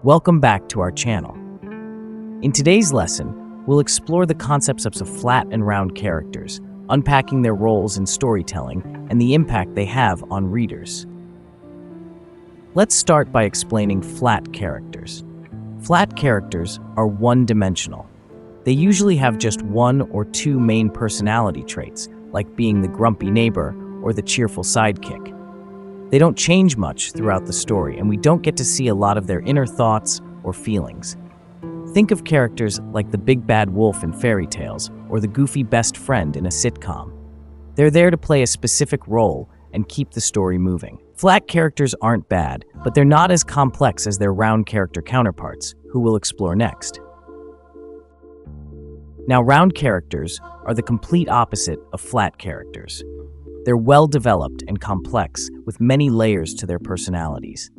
Welcome back to our channel. In today's lesson, we'll explore the concepts of flat and round characters, unpacking their roles in storytelling and the impact they have on readers. Let's start by explaining flat characters. Flat characters are one-dimensional. They usually have just one or two main personality traits, like being the grumpy neighbor or the cheerful sidekick. They don't change much throughout the story, and we don't get to see a lot of their inner thoughts or feelings. Think of characters like the big bad wolf in fairy tales or the goofy best friend in a sitcom. They're there to play a specific role and keep the story moving. Flat characters aren't bad, but they're not as complex as their round character counterparts, who we'll explore next. Now, round characters are the complete opposite of flat characters. They're well-developed and complex, with many layers to their personalities.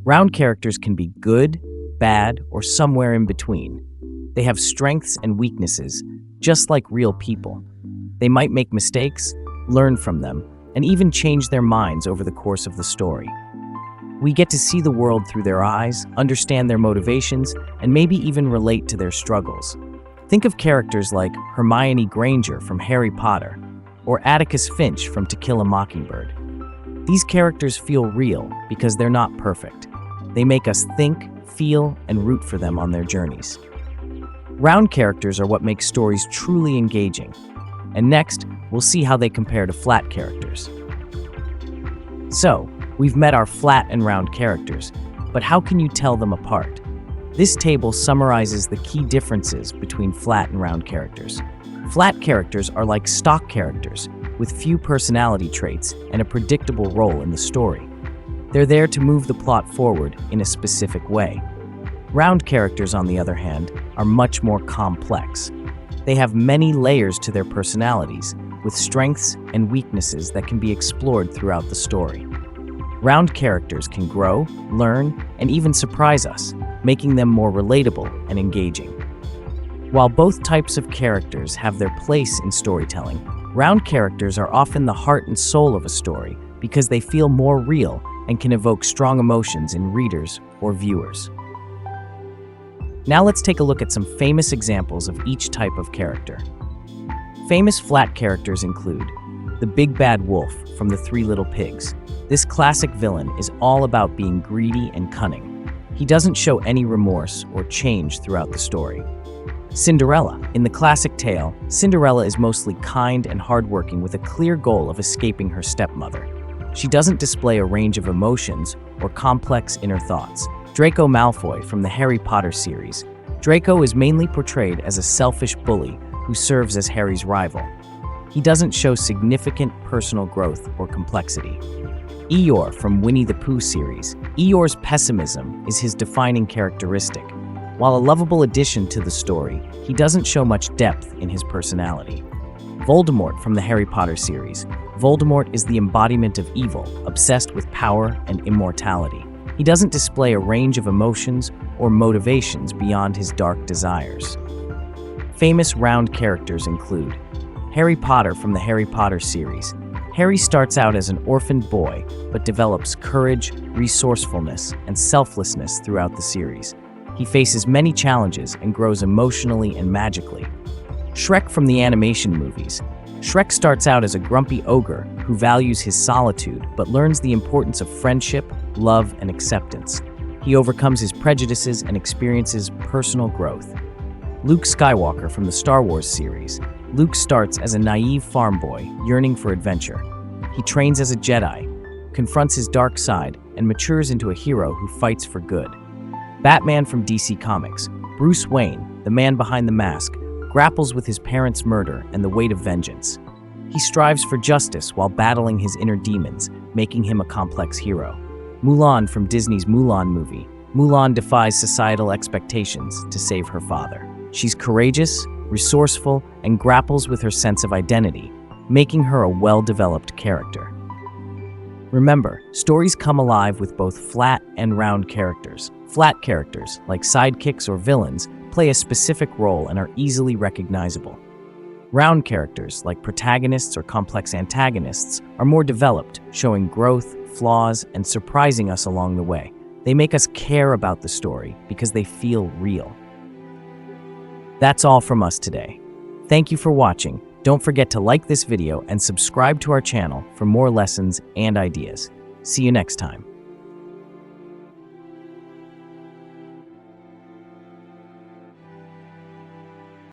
Round characters can be good, bad, or somewhere in between. They have strengths and weaknesses, just like real people. They might make mistakes, learn from them, and even change their minds over the course of the story. We get to see the world through their eyes, understand their motivations, and maybe even relate to their struggles. Think of characters like Hermione Granger from Harry Potter, or Atticus Finch from To Kill a Mockingbird. These characters feel real because they're not perfect. They make us think, feel, and root for them on their journeys. Round characters are what make stories truly engaging. And next, we'll see how they compare to flat characters. So, we've met our flat and round characters, but how can you tell them apart? This table summarizes the key differences between flat and round characters. Flat characters are like stock characters, with few personality traits and a predictable role in the story. They're there to move the plot forward in a specific way. Round characters, on the other hand, are much more complex. They have many layers to their personalities, with strengths and weaknesses that can be explored throughout the story. Round characters can grow, learn, and even surprise us, making them more relatable and engaging. While both types of characters have their place in storytelling, round characters are often the heart and soul of a story because they feel more real and can evoke strong emotions in readers or viewers. Now let's take a look at some famous examples of each type of character. Famous flat characters include the Big Bad Wolf from The Three Little Pigs. This classic villain is all about being greedy and cunning. He doesn't show any remorse or change throughout the story. Cinderella. In the classic tale, Cinderella is mostly kind and hardworking with a clear goal of escaping her stepmother. She doesn't display a range of emotions or complex inner thoughts. Draco Malfoy from the Harry Potter series. Draco is mainly portrayed as a selfish bully who serves as Harry's rival. He doesn't show significant personal growth or complexity. Eeyore from Winnie the Pooh series. Eeyore's pessimism is his defining characteristic. While a lovable addition to the story, he doesn't show much depth in his personality. Voldemort from the Harry Potter series. Voldemort is the embodiment of evil, obsessed with power and immortality. He doesn't display a range of emotions or motivations beyond his dark desires. Famous round characters include Harry Potter from the Harry Potter series. Harry starts out as an orphaned boy, but develops courage, resourcefulness, and selflessness throughout the series. He faces many challenges and grows emotionally and magically. Shrek from the animation movies. Shrek starts out as a grumpy ogre who values his solitude but learns the importance of friendship, love, and acceptance. He overcomes his prejudices and experiences personal growth. Luke Skywalker from the Star Wars series. Luke starts as a naive farm boy yearning for adventure. He trains as a Jedi, confronts his dark side, and matures into a hero who fights for good. Batman from DC Comics. Bruce Wayne, the man behind the mask, grapples with his parents' murder and the weight of vengeance. He strives for justice while battling his inner demons, making him a complex hero. Mulan from Disney's Mulan movie. Mulan defies societal expectations to save her father. She's courageous, resourceful, and grapples with her sense of identity, making her a well-developed character. Remember, stories come alive with both flat and round characters. Flat characters, like sidekicks or villains, play a specific role and are easily recognizable. Round characters, like protagonists or complex antagonists, are more developed, showing growth, flaws, and surprising us along the way. They make us care about the story because they feel real. That's all from us today. Thank you for watching. Don't forget to like this video and subscribe to our channel for more lessons and ideas. See you next time.